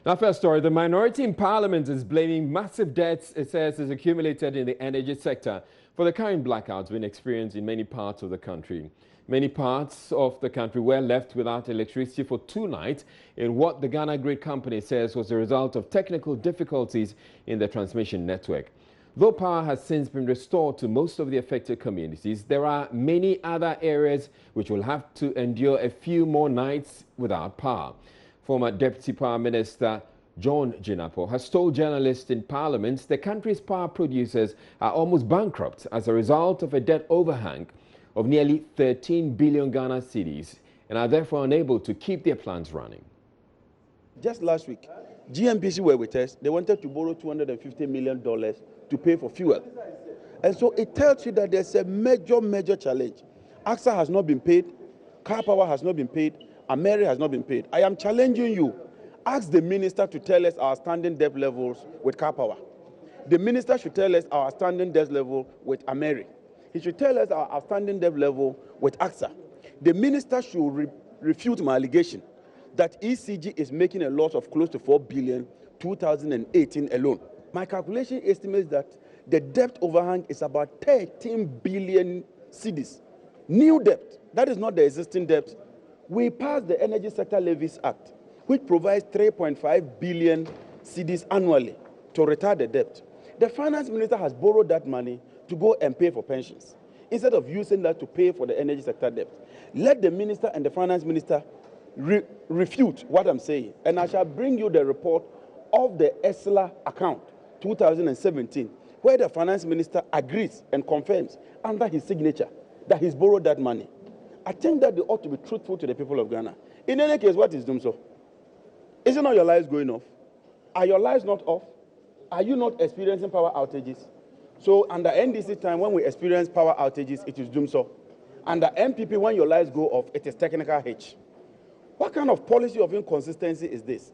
Now, first story, the minority in parliament is blaming massive debts it says is accumulated in the energy sector for the current blackouts being experienced in many parts of the country. Many parts of the country were left without electricity for 2 nights in what the Ghana Grid Company says was a result of technical difficulties in the transmission network. Though power has since been restored to most of the affected communities, there are many other areas which will have to endure a few more nights without power. Former Deputy Power Minister John Jinapor has told journalists in Parliament the country's power producers are almost bankrupt as a result of a debt overhang of nearly 13 billion Ghana cedis and are therefore unable to keep their plants running. Just last week, GMPC were with us. They wanted to borrow $250 million to pay for fuel. And so it tells you that there's a major challenge. AXA has not been paid, Car Power has not been paid, and Mary has not been paid. I am challenging you. Ask the minister to tell us our standing debt levels with Car Power. The minister should tell us our standing debt level with Ameri. He should tell us our outstanding debt level with AXA. The minister should refute my allegation that ECG is making a loss of close to 4 billion 2018 alone. My calculation estimates that the debt overhang is about 13 billion cedis. New debt, that is not the existing debt. We passed the Energy Sector Levies Act, which provides 3.5 billion cedis annually to retire the debt. The finance minister has borrowed that money to go and pay for pensions, instead of using that to pay for the energy sector debt. Let the minister and the finance minister refute what I'm saying, and I shall bring you the report of the ESLA account 2017, where the finance minister agrees and confirms under his signature that he's borrowed that money. I think that they ought to be truthful to the people of Ghana. In any case, what is Dumso? Is it not your lights going off? Are your lights not off? Are you not experiencing power outages? So under NDC time, when we experience power outages, it is Dumso. Under MPP, when your lights go off, it is technical hitch. What kind of policy of inconsistency is this?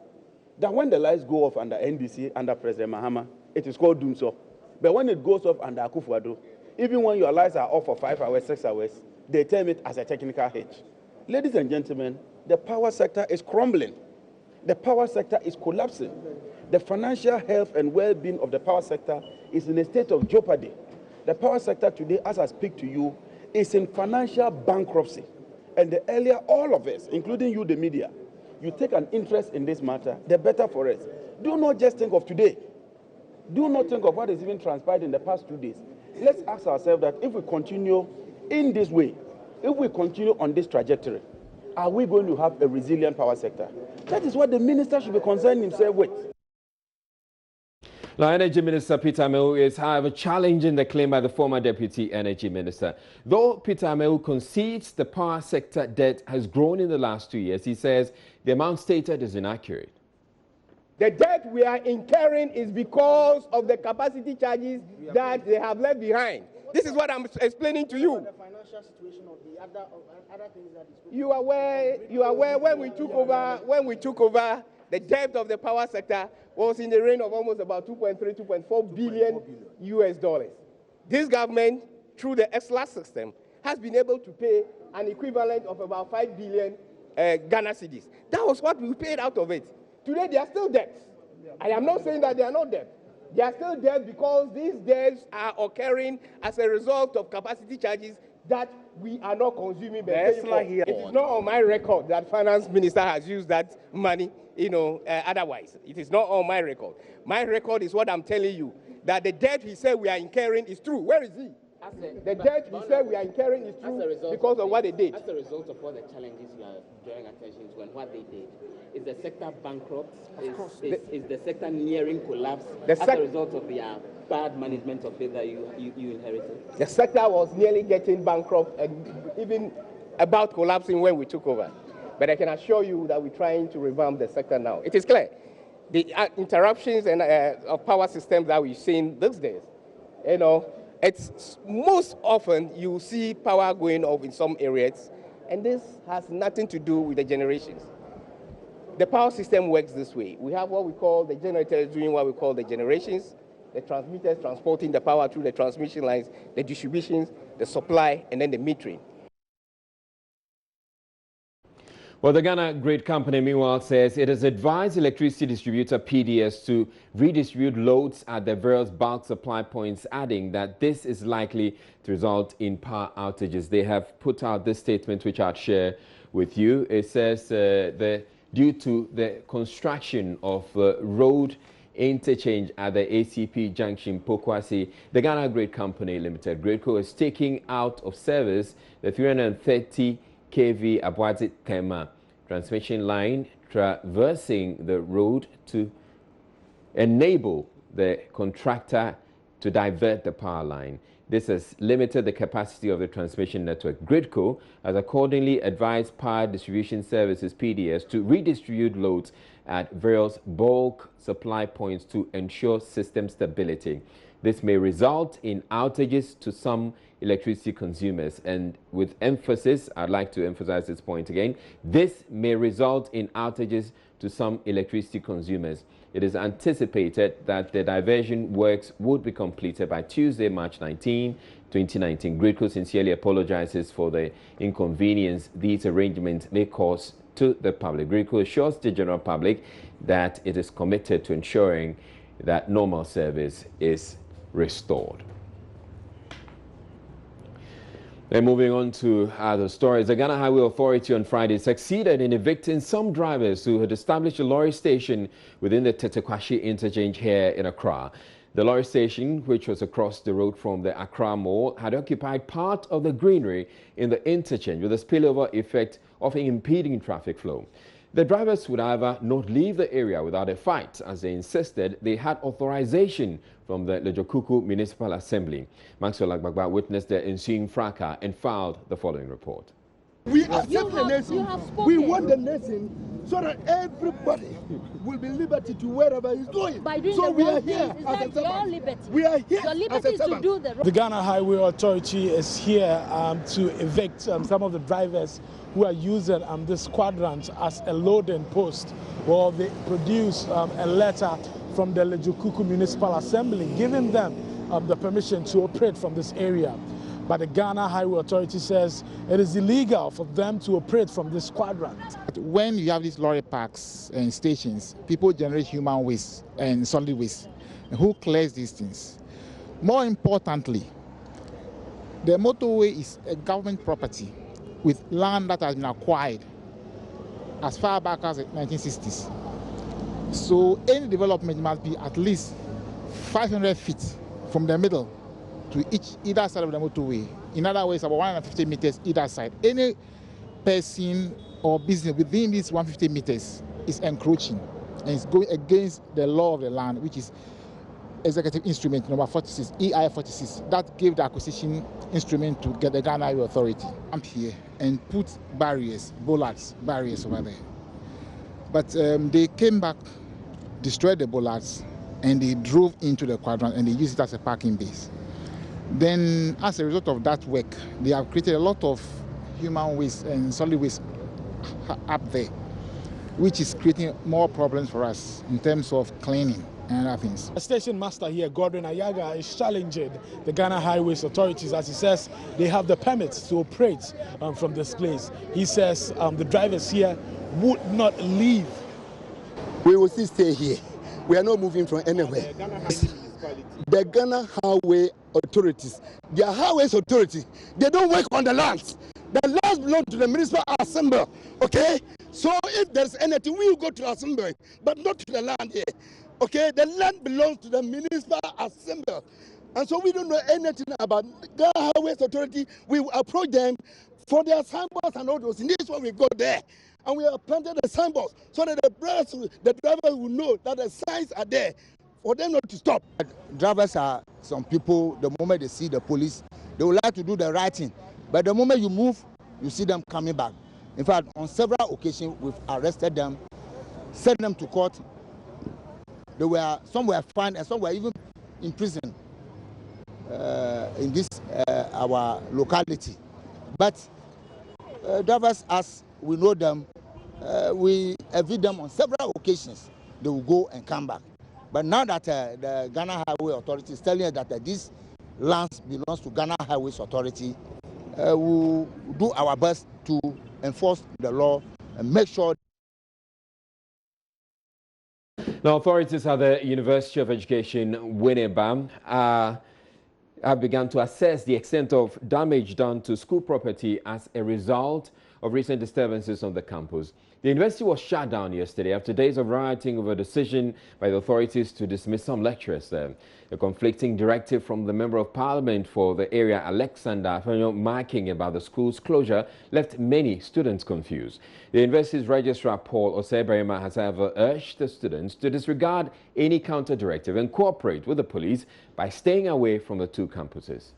That when the lights go off under NDC, under President Mahama, it is called Dumso. But when it goes off under Akufo-Addo, even when your lights are off for 5 hours, 6 hours, they term it as a technical hitch. Ladies and gentlemen, the power sector is crumbling. The power sector is collapsing. The financial health and well-being of the power sector is in a state of jeopardy. The power sector today, as I speak to you, is in financial bankruptcy. And the earlier all of us, including you, the media, you take an interest in this matter, the better for us. Do not just think of today. Do not think of what has even transpired in the past 2 days. Let's ask ourselves that if we continue in this way, if we continue on this trajectory, are we going to have a resilient power sector? That is what the minister should be concerned himself with. Now, Energy Minister Peter Amewu is, however, challenging the claim by the former Deputy Energy Minister. Though Peter Amewu concedes the power sector debt has grown in the last 2 years, he says the amount stated is inaccurate. The debt we are incurring is because of the capacity charges that they have left behind. This is what I'm explaining to you. The financial situation of the other things that is. You are aware when we took over, the debt of the power sector was in the range of almost about 2.3, 2.4 billion US dollars. This government, through the ESLA system, has been able to pay an equivalent of about 5 billion Ghana cedis. That was what we paid out of it. Today, there are still debts. I am not saying that they are not debt. They are still debt because these debts are occurring as a result of capacity charges that we are not consuming. It is not on my record that finance minister has used that money, otherwise. It is not on my record. My record is what I'm telling you, that the debt he said we are incurring is true. Where is he? The debt he said we are incurring is true because of what they did. As a result of all the challenges you are drawing attention to and what they did, is the sector bankrupt? Is the sector nearing collapse as a result of the bad management of it that you inherited? The sector was nearly getting bankrupt and even about collapsing when we took over. But I can assure you that we're trying to revamp the sector now. It is clear. The interruptions and of power systems that we've seen these days, it's most often you see power going off in some areas, and this has nothing to do with the generations. The power system works this way. We have what we call the generators doing what we call the generations, the transmitters transporting the power through the transmission lines, the distributions, the supply, and then the metering. Well, the Ghana Grid Company, meanwhile, says it has advised electricity distributor PDS to redistribute loads at the various bulk supply points, adding that this is likely to result in power outages. They have put out this statement, which I'll share with you. It says due to the construction of road interchange at the ACP junction, Pokwasi, the Ghana Grid Company Limited, GRIDCO, is taking out of service the 330 kV Abuadzi Tema transmission line traversing the road to enable the contractor to divert the power line. This has limited the capacity of the transmission network. GRIDCO has accordingly advised Power Distribution Services PDS to redistribute loads at various bulk supply points to ensure system stability. This may result in outages to some electricity consumers. And with emphasis, I'd like to emphasize this point again, this may result in outages to some electricity consumers. It is anticipated that the diversion works would be completed by Tuesday, March 19, 2019. GRIDCO sincerely apologizes for the inconvenience these arrangements may cause to the public. GRIDCO assures the general public that it is committed to ensuring that normal service is restored. Then moving on to other stories, the Ghana Highway Authority on Friday succeeded in evicting some drivers who had established a lorry station within the Tetekwashi interchange here in Accra. The lorry station, which was across the road from the Accra Mall, had occupied part of the greenery in the interchange with a spillover effect of impeding traffic flow. The drivers would, however, not leave the area without a fight, as they insisted they had authorization from the Lejokuku Municipal Assembly. Maxwell Agbagba witnessed the ensuing fracas and filed the following report. We accept the nation. We want the nation so that everybody will be liberty to wherever he's going. So we are here as a servant. We are here as a servant. The Ghana Highway Authority is here to evict some of the drivers who are using this quadrant as a loading post. Well, they produce a letter from the Lejokuku Municipal Assembly giving them the permission to operate from this area. But the Ghana Highway Authority says it is illegal for them to operate from this quadrant. When you have these lorry parks and stations, people generate human waste and solid waste. And who clears these things? More importantly, the motorway is a government property with land that has been acquired as far back as the 1960s. So any development must be at least 500 feet from the middle to either side of the motorway. In other words, about 150 meters either side. Any person or business within these 150 meters is encroaching and is going against the law of the land, which is Executive Instrument number 46, EI 46. That gave the acquisition instrument to get the Ghana Highway Authority. I'm here and put barriers, bollards, barriers over there. But they came back, destroyed the bollards, and they drove into the quadrant and they used it as a parking base. Then, as a result of that work, they have created a lot of human waste and solid waste up there, which is creating more problems for us in terms of cleaning and other things. The station master here, Gordon Ayaga, is challenging the Ghana Highways authorities as he says they have the permits to operate from this place. He says the drivers here would not leave. We will still stay here. We are not moving from anywhere. The Ghana Highway Authorities, the highways authority, they don't work on the lands. The lands belong to the municipal assembly, okay? So if there's anything, we will go to the assembly, but not to the land here, okay? The land belongs to the municipal assembly. And so we don't know anything about the highways authority. We will approach them for their signboards and all those. In this one, we go there. And we have planted the signboards so that the drivers will know that the signs are there for them not to stop. Drivers are some people, the moment they see the police, they would like to do the right thing. But the moment you move, you see them coming back. In fact, on several occasions, we've arrested them, sent them to court. Some were fined and some were even in prison in this our locality. But drivers, as we know them, we evict them on several occasions. They will go and come back. But now that the Ghana Highway Authority is telling us that this land belongs to Ghana Highways Authority, we will do our best to enforce the law and make sure. Now, authorities at the University of Education, Winneba, have begun to assess the extent of damage done to school property as a result of recent disturbances on the campus. The university was shut down yesterday after days of rioting over a decision by the authorities to dismiss some lecturers there. A conflicting directive from the Member of Parliament for the area, Alexander, marking about the school's closure left many students confused. The university's registrar, Paul Oseberima, has however urged the students to disregard any counter-directive and cooperate with the police by staying away from the two campuses.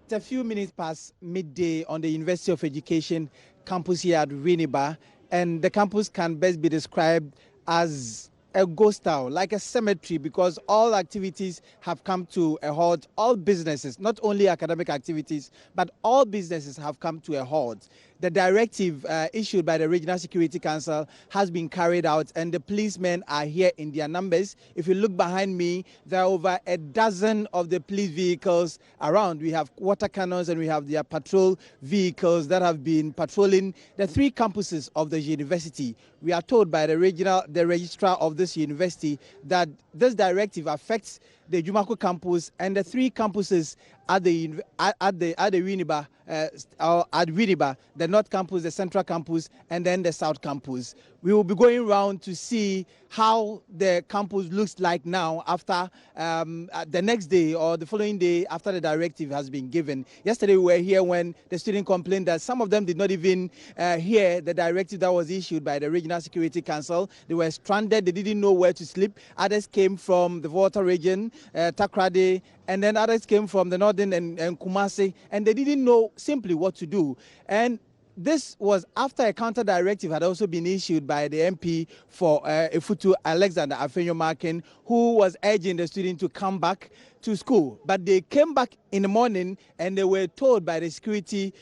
It's a few minutes past midday on the University of Education campus here at Winneba, and the campus can best be described as a ghost town, like a cemetery, because all activities have come to a halt. All businesses, not only academic activities, but all businesses have come to a halt. The directive issued by the Regional Security Council has been carried out, and the policemen are here in their numbers. If you look behind me, there are over a dozen of the police vehicles around. We have water cannons and we have their patrol vehicles that have been patrolling the three campuses of the university. We are told by the registrar of this university that this directive affects the Jumako campus and the three campuses at the Winneba, at Winneba, the North Campus, the Central Campus, and then the South Campus. We will be going around to see how the campus looks like now after the next day or the following day after the directive has been given. Yesterday we were here when the student complained that some of them did not even hear the directive that was issued by the Regional Security Council. They were stranded, they didn't know where to sleep. Others came from the Volta region, Takrade, and then others came from the northern and Kumasi, and they didn't know simply what to do. And this was after a counter directive had also been issued by the MP for Efutu, Alexander Afenyo-Markin, who was urging the students to come back to school. But they came back in the morning and they were told by the security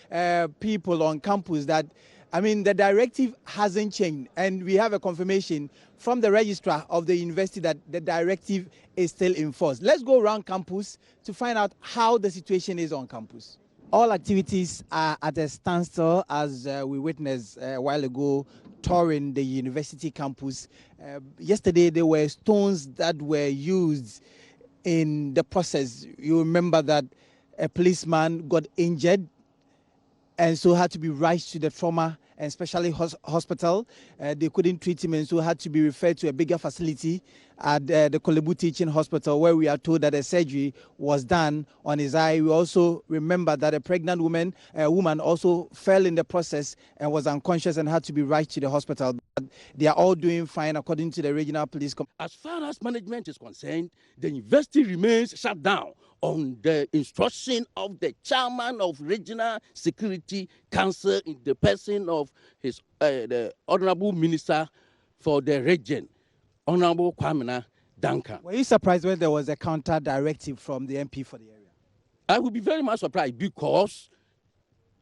people on campus that, I mean, the directive hasn't changed. And we have a confirmation from the registrar of the university that the directive is still in force. Let's go around campus to find out how the situation is on campus. All activities are at a standstill as we witnessed a while ago touring the university campus. Yesterday there were stones that were used in the process. You remember that a policeman got injured and so had to be rushed to the trauma and specialty hospital. They couldn't treat him and so had to be referred to a bigger facility at the Kolebu Teaching Hospital, where we are told that a surgery was done on his eye. We also remember that a pregnant woman also fell in the process and was unconscious and had to be rushed to the hospital. But they are all doing fine according to the regional police. As far as management is concerned, the university remains shut down on the instruction of the chairman of Regional Security Council in the person of his the Honorable Minister for the region, Honorable Kwamina Duncan. Were you surprised when there was a counter directive from the MP for the area? I would be very much surprised because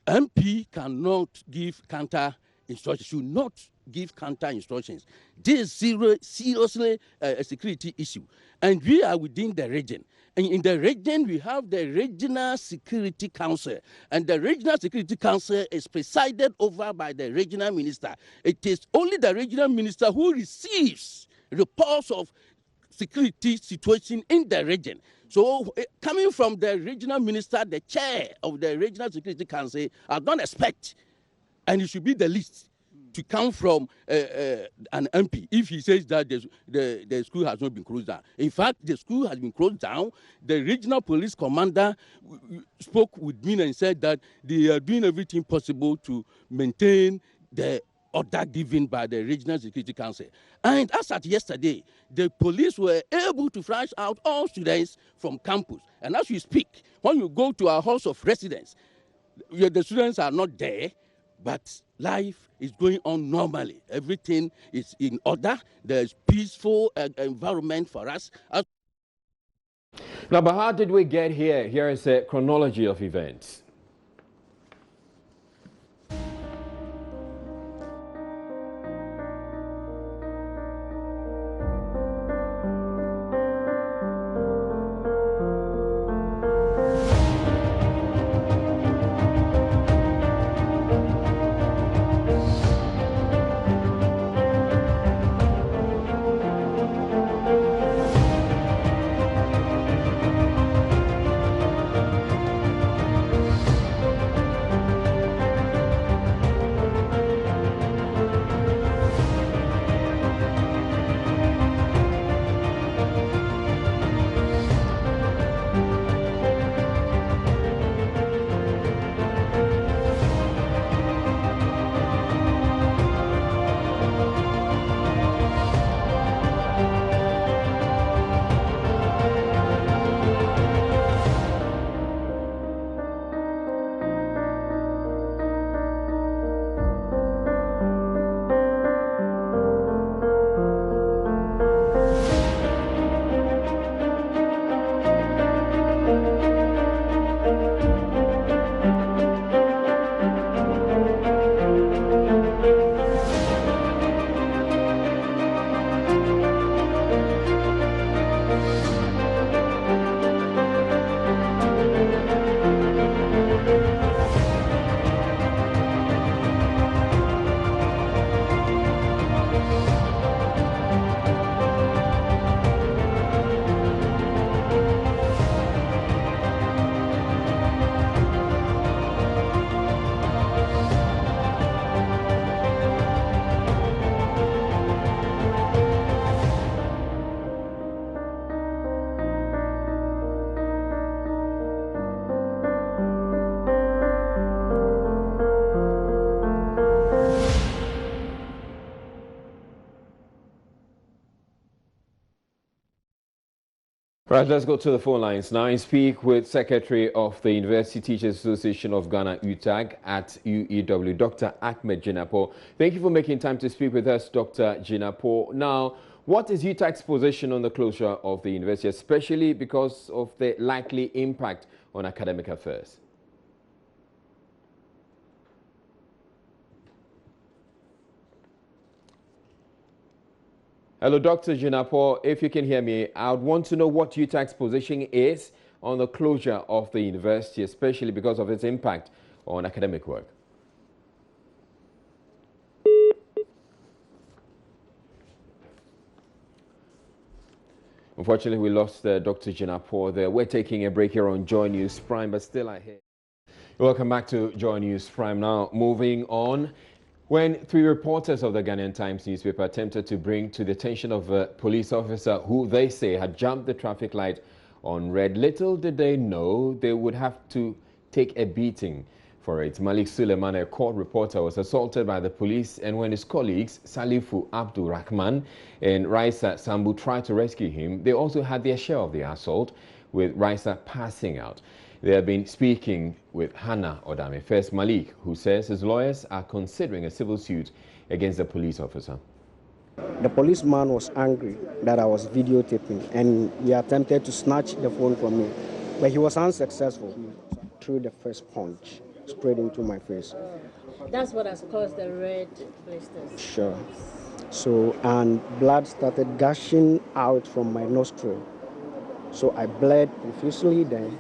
MP cannot give counter instructions, should not give counter instructions. This is seriously a security issue. And we are within the region. And in the region, we have the Regional Security Council. And the Regional Security Council is presided over by the regional minister. It is only the regional minister who receives reports of security situation in the region. So coming from the regional minister, the chair of the Regional Security Council, I don't expect, and it should be the least, to come from an MP if he says that the school has not been closed down. In fact, the school has been closed down. The regional police commander spoke with me and said that they are doing everything possible to maintain the order given by the Regional Security Council. And as at yesterday, the police were able to flush out all students from campus. And as we speak, when you go to our house of residence, the students are not there, but life is going on normally. Everything is in order. There's peaceful environment for us. Now, but how did we get here? Here is a chronology of events. Right, let's go to the phone lines now and speak with Secretary of the University Teachers Association of Ghana, UTAG, at UEW, Dr. Ahmed Jinapor. Thank you for making time to speak with us, Dr. Jinapor. Now, what is UTAG's position on the closure of the university, especially because of the likely impact on academic affairs? Hello, Dr. Jinapor. If you can hear me, I would want to know what UTAG's position is on the closure of the university, especially because of its impact on academic work. Unfortunately, we lost Dr. Jinapor there. We're taking a break here on Joy News Prime, but still I hear. Welcome back to Joy News Prime. Now, moving on. When 3 reporters of the Ghanaian Times newspaper attempted to bring to the attention of a police officer who they say had jumped the traffic light on red, little did they know they would have to take a beating for it. Malik Suleiman, a court reporter, was assaulted by the police, and when his colleagues Salifu Abdul Rahman and Raisa Sambu tried to rescue him, they also had their share of the assault, with Raisa passing out. They have been speaking with Hannah Odame. First, Malik, who says his lawyers are considering a civil suit against the police officer. The policeman was angry that I was videotaping, and he attempted to snatch the phone from me, but he was unsuccessful. He threw the first punch straight into my face. That's what has caused the red blisters. Sure. So, and blood started gushing out from my nostril. So I bled profusely then.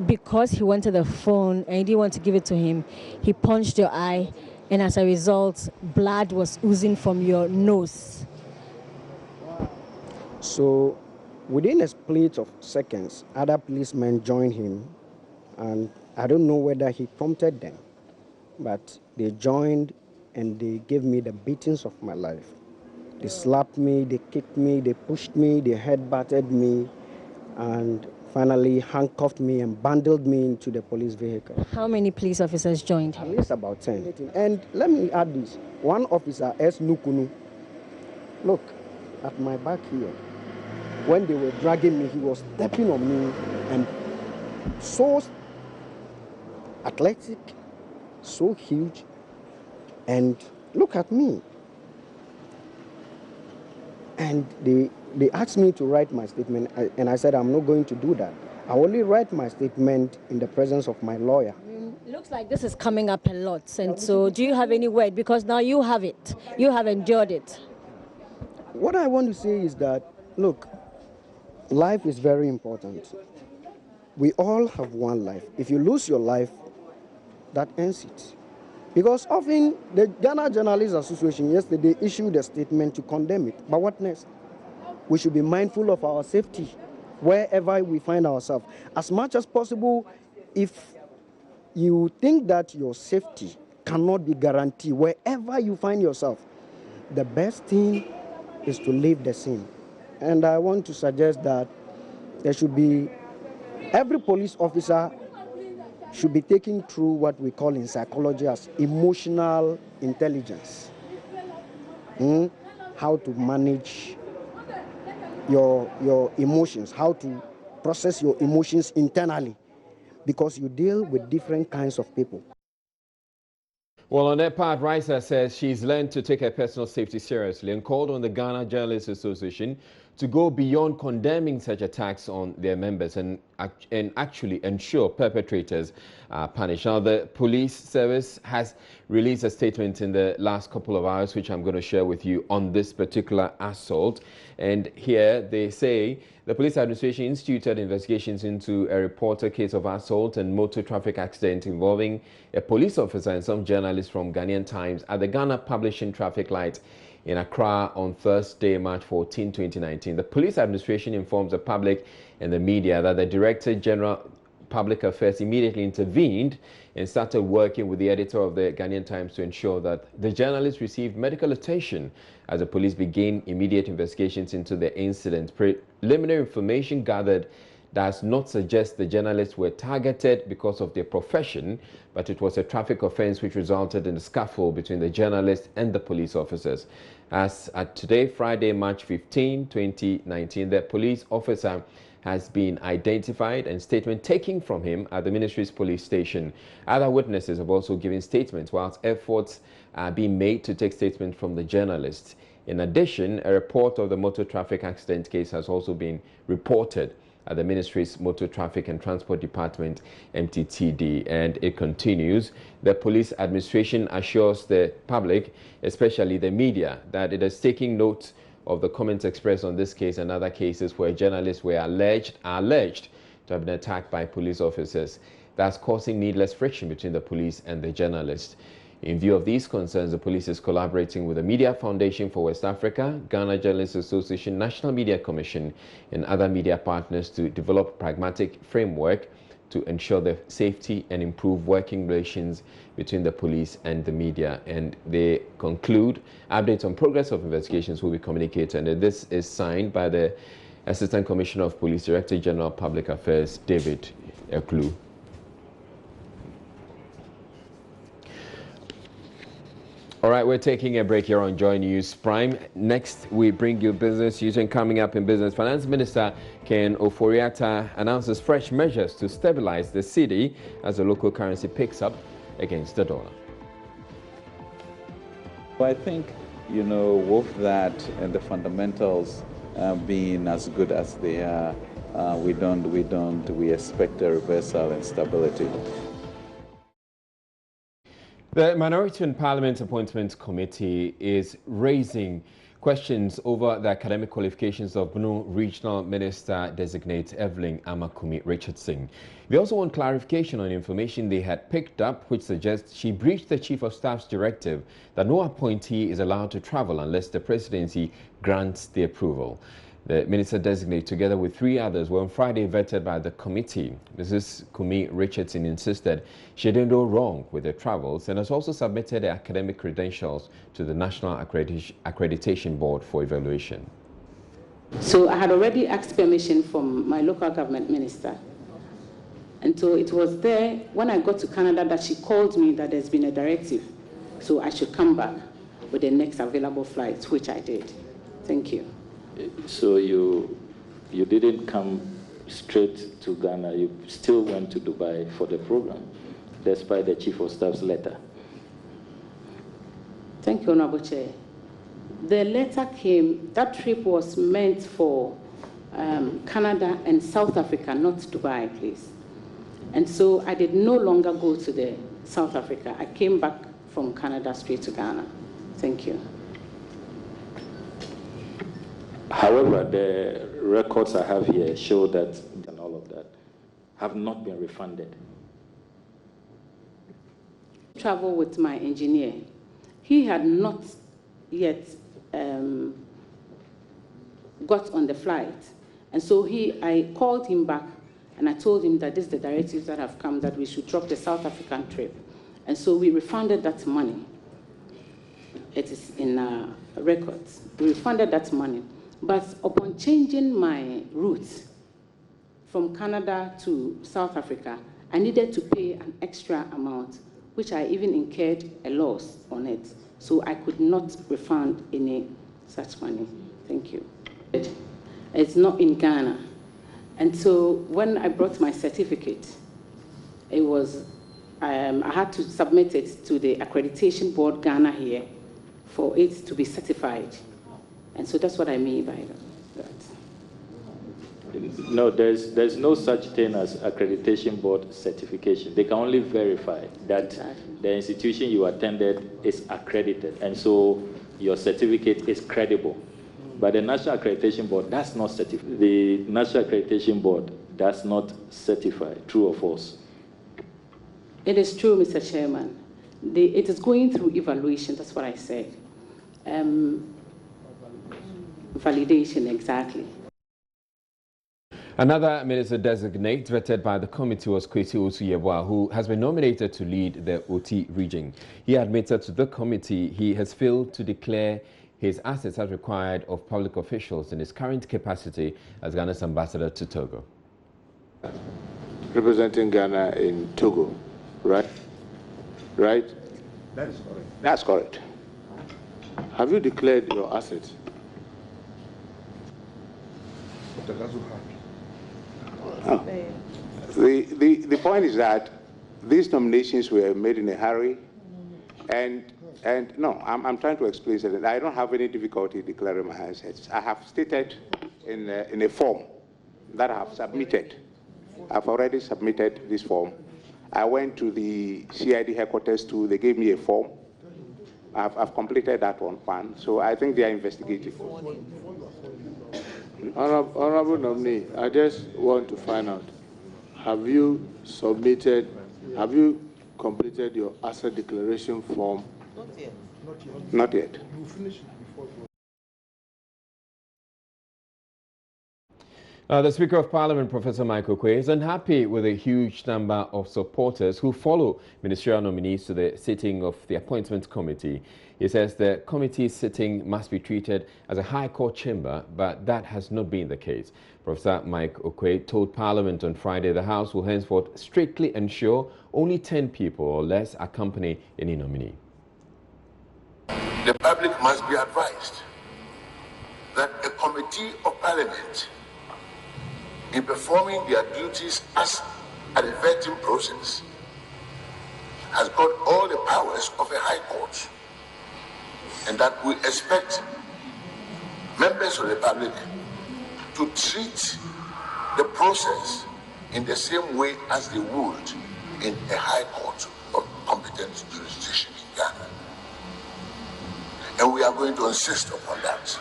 Because he wanted the phone and you didn't want to give it to him, he punched your eye, and as a result, blood was oozing from your nose. So within a split of seconds, other policemen joined him, and I don't know whether he prompted them, but they joined and they gave me the beatings of my life. They slapped me, they kicked me, they pushed me, they headbutted me, and finally handcuffed me and bundled me into the police vehicle. How many police officers joined him? At least about 10. And let me add this. One officer, S. Nukunu, look at my back here. When they were dragging me, he was stepping on me, and so athletic, so huge, and look at me. And they asked me to write my statement, and I said I'm not going to do that. I only write my statement in the presence of my lawyer. Looks like this is coming up a lot, and so do you have any word? Because now you have it. You have endured it. What I want to say is that, look, life is very important. We all have one life. If you lose your life, that ends it. Because often the Ghana Journalists Association yesterday issued a statement to condemn it. But what next? We should be mindful of our safety wherever we find ourselves. As much as possible, if you think that your safety cannot be guaranteed wherever you find yourself, the best thing is to leave the scene. And I want to suggest that there should be, every police officer should be taken through what we call in psychology as emotional intelligence. How to manage your emotions, how to process your emotions internally, because you deal with different kinds of people. Well, on that part, Raisa says she's learned to take her personal safety seriously and called on the Ghana Journalists Association to go beyond condemning such attacks on their members and actually ensure perpetrators are punished. Now, the police service has released a statement in the last couple of hours, which I'm going to share with you on this particular assault. And here they say the police administration instituted investigations into a reported case of assault and motor traffic accident involving a police officer and some journalists from Ghanaian Times at the Ghana Publishing Traffic Light in Accra on Thursday, March 14, 2019. The police administration informs the public and the media that the Director General Public Affairs immediately intervened and started working with the editor of the Ghanaian Times to ensure that the journalist received medical attention as the police began immediate investigations into the incident. Preliminary information gathered does not suggest the journalists were targeted because of their profession, but it was a traffic offense which resulted in a scuffle between the journalist and the police officers. As at today, Friday, March 15, 2019, the police officer has been identified and statement taken from him at the ministry's police station. Other witnesses have also given statements, whilst efforts are being made to take statements from the journalists. In addition, a report of the motor traffic accident case has also been reported at the ministry's Motor Traffic and Transport Department, MTTD, and it continues. The police administration assures the public, especially the media, that it is taking note of the comments expressed on this case and other cases where journalists were alleged to have been attacked by police officers, thus causing needless friction between the police and the journalists. In view of these concerns, the police is collaborating with the Media Foundation for West Africa, Ghana Journalists Association, National Media Commission, and other media partners to develop a pragmatic framework to ensure the safety and improve working relations between the police and the media. And they conclude, updates on progress of investigations will be communicated. And this is signed by the Assistant Commissioner of Police, Director General Public Affairs, David Eklu. All right, we're taking a break here on Joy News Prime. Next, we bring you business news, and coming up in business, Finance Minister Ken Ofori-Atta announces fresh measures to stabilize the cedi as the local currency picks up against the dollar. I think, with that and the fundamentals being as good as they are, we expect a reversal and stability. The Minority in Parliament Appointments Committee is raising questions over the academic qualifications of Bunu Regional Minister-designate Evelyn Amakumi Richardson. They also want clarification on information they had picked up which suggests she breached the Chief of Staff's directive that no appointee is allowed to travel unless the presidency grants the approval. The minister-designate, together with 3 others, were on Friday vetted by the committee. Mrs. Kumi Richardson insisted she didn't do wrong with the travels and has also submitted the academic credentials to the National Accreditation Board for evaluation. So I had already asked permission from my local government minister. And so it was there when I got to Canada that she called me that there's been a directive. So I should come back with the next available flight, which I did. Thank you. So you didn't come straight to Ghana, you still went to Dubai for the program, despite the Chief of Staff's letter. Thank you, Honorable Chair. The letter came, that trip was meant for Canada and South Africa, not Dubai, please. And so I did no longer go to the South Africa. I came back from Canada straight to Ghana. Thank you. However, the records I have here show that and all of that have not been refunded. Travel with my engineer. He had not yet got on the flight. And so I called him back and I told him that this is the directives that have come, that we should drop the South African trip. And so we refunded that money. It is in records. We refunded that money. But upon changing my route from Canada to South Africa, I needed to pay an extra amount, which I even incurred a loss on it. So I could not refund any such money. Thank you. It's not in Ghana. And so when I brought my certificate, it was, I had to submit it to the Accreditation Board Ghana here for it to be certified. And so that's what I mean by that. No, there's no such thing as Accreditation Board certification. They can only verify that the institution you attended is accredited, and so your certificate is credible. But the National Accreditation Board does not certify. The National Accreditation Board does not certify. True or false? It is true, Mr. Chairman. It is going through evaluation. That's what I said. Validation, exactly. Another minister-designate vetted by the committee was Kwesi Osu-Yeboah, who has been nominated to lead the OT region. He admitted to the committee he has failed to declare his assets as required of public officials in his current capacity as Ghana's ambassador to Togo. representing Ghana in Togo, right? Right? That is correct. That's correct. Have you declared your assets? Oh. The point is that these nominations were made in a hurry, and no, I'm trying to explain that I don't have any difficulty declaring my assets. I have stated in a form that I have submitted. I've already submitted this form. I went to the CID headquarters too. They gave me a form. I've completed that one, so I think they are investigating. Honorable nominee, I just want to find out, have you completed your asset declaration form? Not yet. Not yet. You finish it before. The Speaker of Parliament, Professor Mike Oquaye, is unhappy with a huge number of supporters who follow ministerial nominees to the sitting of the Appointments Committee. He says the committee's sitting must be treated as a High Court chamber, but that has not been the case. Professor Mike Oquaye told Parliament on Friday the House will henceforth strictly ensure only 10 people or less accompany any nominee. The public must be advised that a committee of Parliament, in performing their duties as a vetting process, has got all the powers of a high court, and that we expect members of the public to treat the process in the same way as they would in a high court of competent jurisdiction in Ghana. And we are going to insist upon that.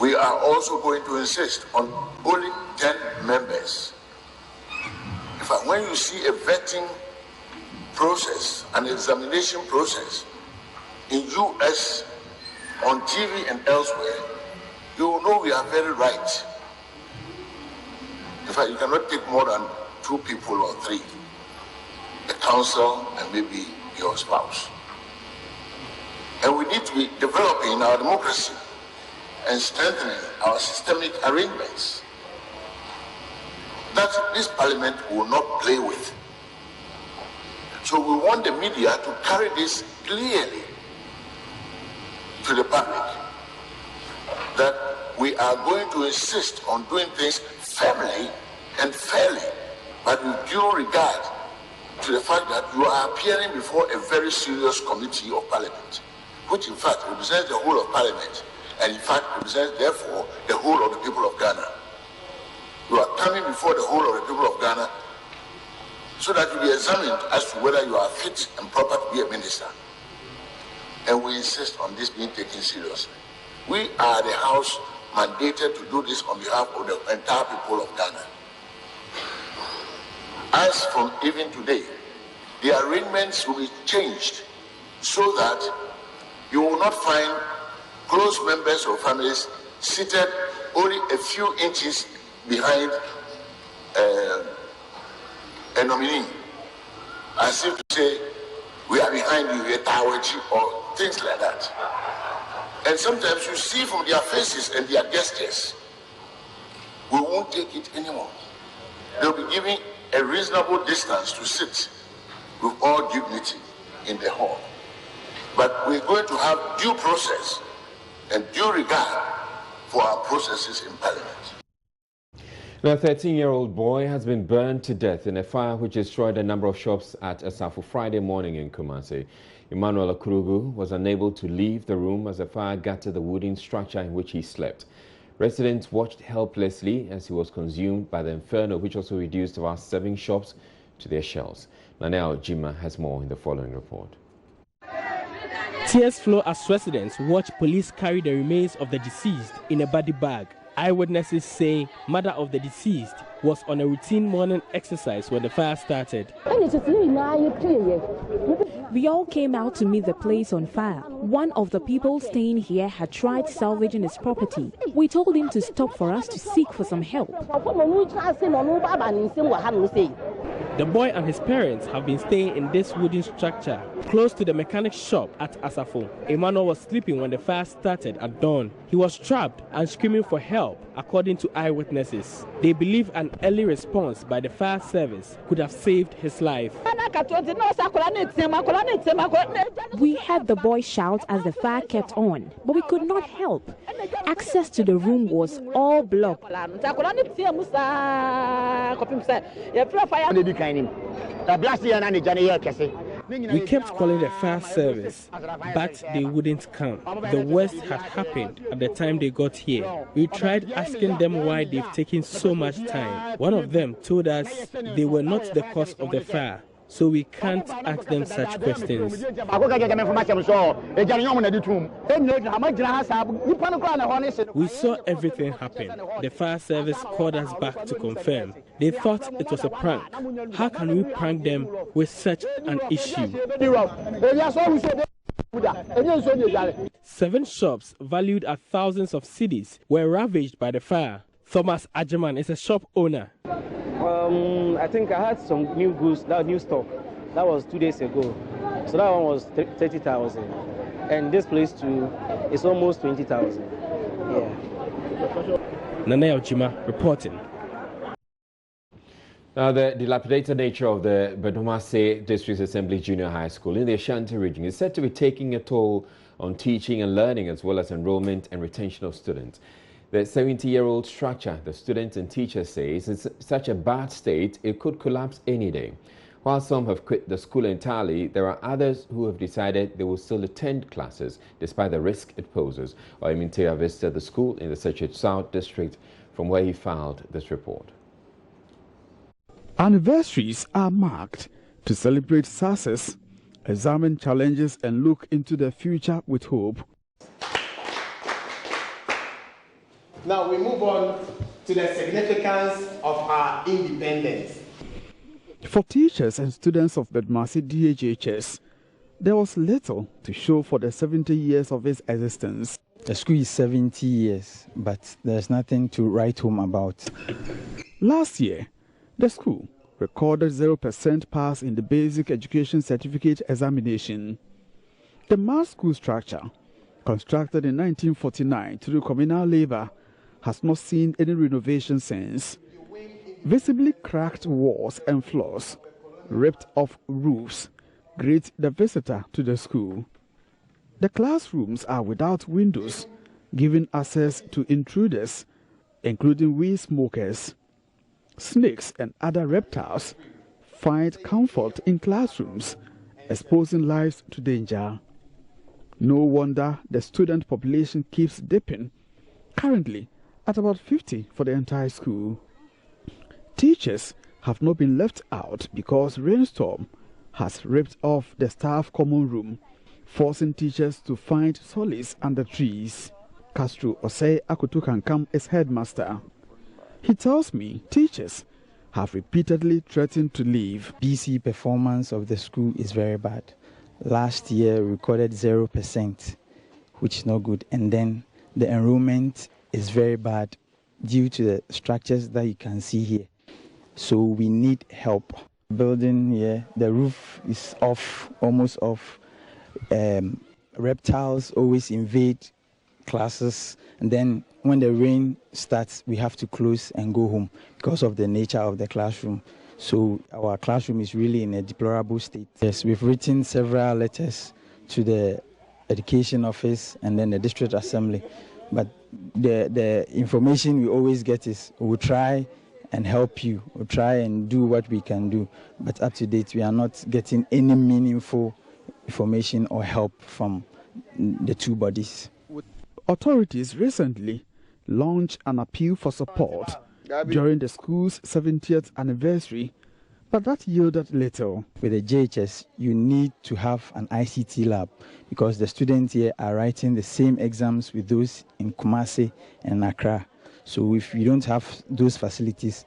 We are also going to insist on only 10 members. In fact, when you see a vetting process, an examination process in US, on TV and elsewhere, you will know we are very right. In fact, you cannot take more than 2 people or 3, the council and maybe your spouse. And we need to be developing our democracy and strengthening our systemic arrangements that this parliament will not play with. So we want the media to carry this clearly to the public, that we are going to insist on doing things firmly and fairly, but with due regard to the fact that you are appearing before a very serious committee of Parliament, which in fact represents the whole of Parliament, and in fact represents therefore the whole of the people of Ghana. You are coming before the whole of the people of Ghana so that you be examined as to whether you are fit and proper to be a minister. And we insist on this being taken seriously. We are the House mandated to do this on behalf of the entire people of Ghana. As from even today, the arrangements will be changed so that you will not find close members or families seated only a few inches behind a nominee, as if to say, we are behind you, we're Tawachi, or things like that. And sometimes you see from their faces and their gestures, we won't take it anymore. They'll be giving a reasonable distance to sit with all dignity in the hall. But we're going to have due process and due regard for our processes in Parliament. A 13-year-old boy has been burned to death in a fire which destroyed a number of shops at Asafo Friday morning in Kumasi. Emmanuel Akurugu was unable to leave the room as the fire gutted the wooden structure in which he slept. Residents watched helplessly as he was consumed by the inferno, which also reduced about 7 shops to their shells. Nanel Jima has more in the following report. Tears flow as residents watch police carry the remains of the deceased in a body bag. Eyewitnesses say mother of the deceased was on a routine morning exercise when the fire started. We all came out to meet the place on fire. One of the people staying here had tried salvaging his property. We told him to stop for us to seek for some help. The boy and his parents have been staying in this wooden structure close to the mechanic shop at Asafo. Emmanuel was sleeping when the fire started at dawn. He was trapped and screaming for help, according to eyewitnesses. They believe an early response by the fire service could have saved his life. We heard the boy shout as the fire kept on, but we could not help. Access to the room was all blocked. We kept calling the fire service, but they wouldn't come. The worst had happened at the time they got here. We tried asking them why they've taken so much time. One of them told us they were not the cause of the fire, so we can't ask them such questions. We saw everything happen. The fire service called us back to confirm. They thought it was a prank. How can we prank them with such an issue? 7 shops valued at thousands of cedis were ravaged by the fire. Thomas Ajeman is a shop owner. I think I had some new goods, new stock. That was 2 days ago. So that one was 30,000. And this place too is almost 20,000. Yeah. Nana Ojima reporting. Now, the dilapidated nature of the Bedomase District Assembly Junior High School in the Ashanti region is said to be taking a toll on teaching and learning, as well as enrollment and retention of students. The 70-year-old structure, the students and teachers say, is in such a bad state it could collapse any day. While some have quit the school entirely, there are others who have decided they will still attend classes despite the risk it poses. Oymintea visited the school in the Sechet South District, from where he filed this report. Anniversaries are marked to celebrate success, examine challenges and look into the future with hope. Now we move on to the significance of our independence. For teachers and students of Bedmasi DHHS, there was little to show for the 70 years of its existence. The school is 70 years, but there's nothing to write home about. Last year, the school recorded 0% pass in the basic education certificate examination. The mass school structure, constructed in 1949 through communal labor, has not seen any renovation since. Visibly cracked walls and floors, ripped off roofs, greet the visitor to the school. The classrooms are without windows, giving access to intruders, including weed smokers. Snakes and other reptiles find comfort in classrooms, exposing lives to danger. No wonder the student population keeps dipping, currently at about 50 for the entire school. Teachers have not been left out because rainstorm has ripped off the staff common room, forcing teachers to find solace under trees. Castro Osei Akutukankam is headmaster. He tells me teachers have repeatedly threatened to leave. BC performance of the school is very bad. Last year we recorded 0%, which is not good. And then the enrollment is very bad due to the structures that you can see here. So we need help. Building here, the roof is off, almost off. Reptiles always invade classes, and then when the rain starts, we have to close and go home because of the nature of the classroom. So our classroom is really in a deplorable state. Yes, we've written several letters to the education office and then the district assembly, but the information we always get is we'll try and help you, we'll try and do what we can do, but up to date we are not getting any meaningful information or help from the two bodies. Authorities recently launched an appeal for support during the school's 70th anniversary, but that yielded little. With the JHS, you need to have an ICT lab because the students here are writing the same exams with those in Kumasi and Accra. So if you don't have those facilities,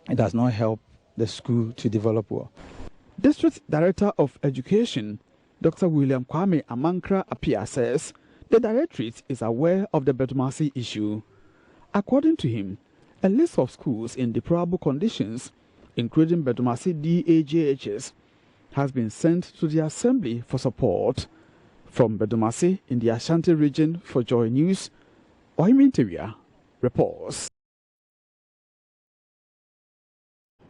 it does not help the school to develop well. District Director of Education, Dr. William Kwame Amankra Apia says the Directorate is aware of the Bedomasi issue. According to him, a list of schools in deplorable conditions, including Bedomasi DAJHS, has been sent to the Assembly for support. From Bedomasi in the Ashanti region for Joy News, Oiminteria reports.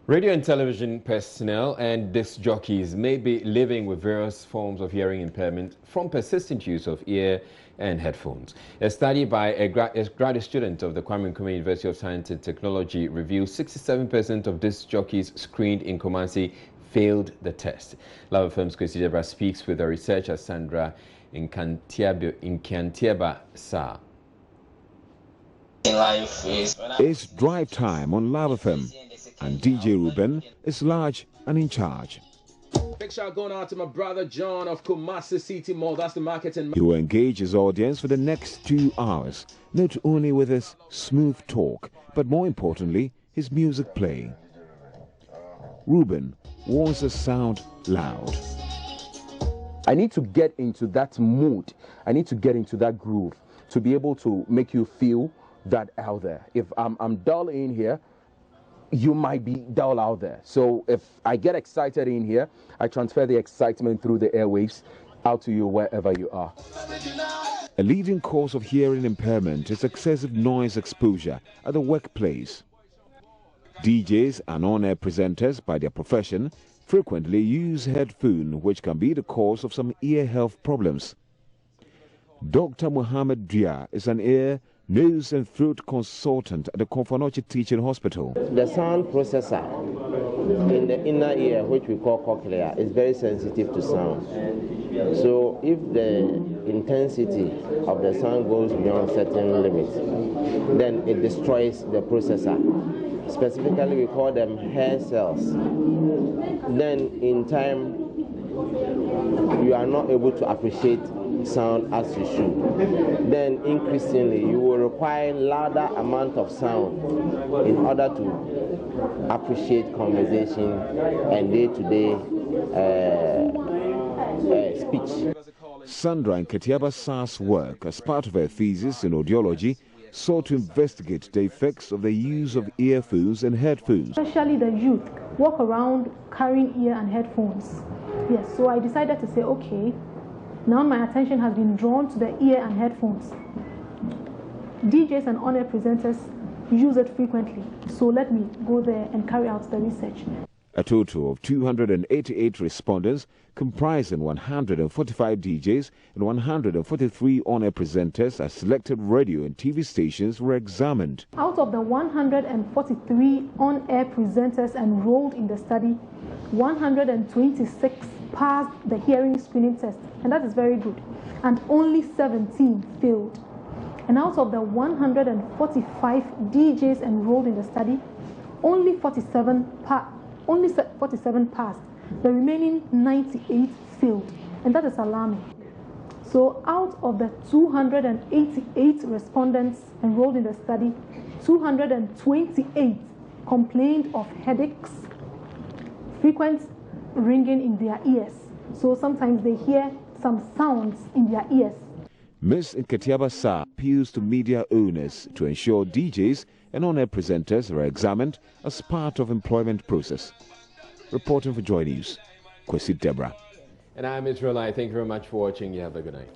Radio and television personnel and disc jockeys may be living with various forms of hearing impairment from persistent use of ear and headphones. A study by a graduate student of the Kwame Nkrumah University of Science and Technology reveals 67% of disc jockeys screened in Kumasi failed the test. Love FM's Kwesi Debra speaks with the researcher Sandra Nkantiaba Sa. It's drive time on Love FM, and DJ Ruben is large and in charge. Big shout going out to my brother John of Kumasi City Mall. That's the marketing. He will engage his audience for the next 2 hours, not only with his smooth talk, but more importantly, his music playing. Ruben wants to sound loud. I need to get into that mood. I need to get into that groove to be able to make you feel that out there. If I'm dull in here, you might be dull out there. So if I get excited in here, I transfer the excitement through the airwaves out to you wherever you are. A leading cause of hearing impairment is excessive noise exposure at the workplace. DJs and on-air presenters by their profession frequently use headphones, which can be the cause of some ear health problems. Dr. Muhammad Dia is an ear, nose and throat consultant at the Konfanochi Teaching Hospital. The sound processor in the inner ear, which we call cochlea, is very sensitive to sound. So if the intensity of the sound goes beyond certain limits, then it destroys the processor. Specifically, we call them hair cells. Then in time, you are not able to appreciate sound as you should. Then increasingly you will require louder amount of sound in order to appreciate conversation and day-to-day speech. Sandra Nketiaba Sa's work as part of her thesis in audiology sought to investigate the effects of the use of earphones and headphones. Especially the youth walk around carrying ear and headphones. Yes, so I decided to say, okay, now my attention has been drawn to the ear and headphones. DJs and on-air presenters use it frequently, so let me go there and carry out the research. A total of 288 respondents, comprising 145 DJs and 143 on-air presenters at selected radio and TV stations, were examined. Out of the 143 on-air presenters enrolled in the study, 126 passed the hearing screening test, and that is very good, and only 17 failed. And out of the 145 DJs enrolled in the study, only 47 passed. The remaining 98 failed, and that is alarming. So out of the 288 respondents enrolled in the study, 228 complained of headaches, frequent ringing in their ears. So sometimes they hear some sounds in their ears. Ms. Nketiaba Sa appeals to media owners to ensure DJs and on-air presenters are examined as part of employment process. Reporting for Joy News, Kwesi Debra. And I'm Israelite. Thank you very much for watching. You have a good night.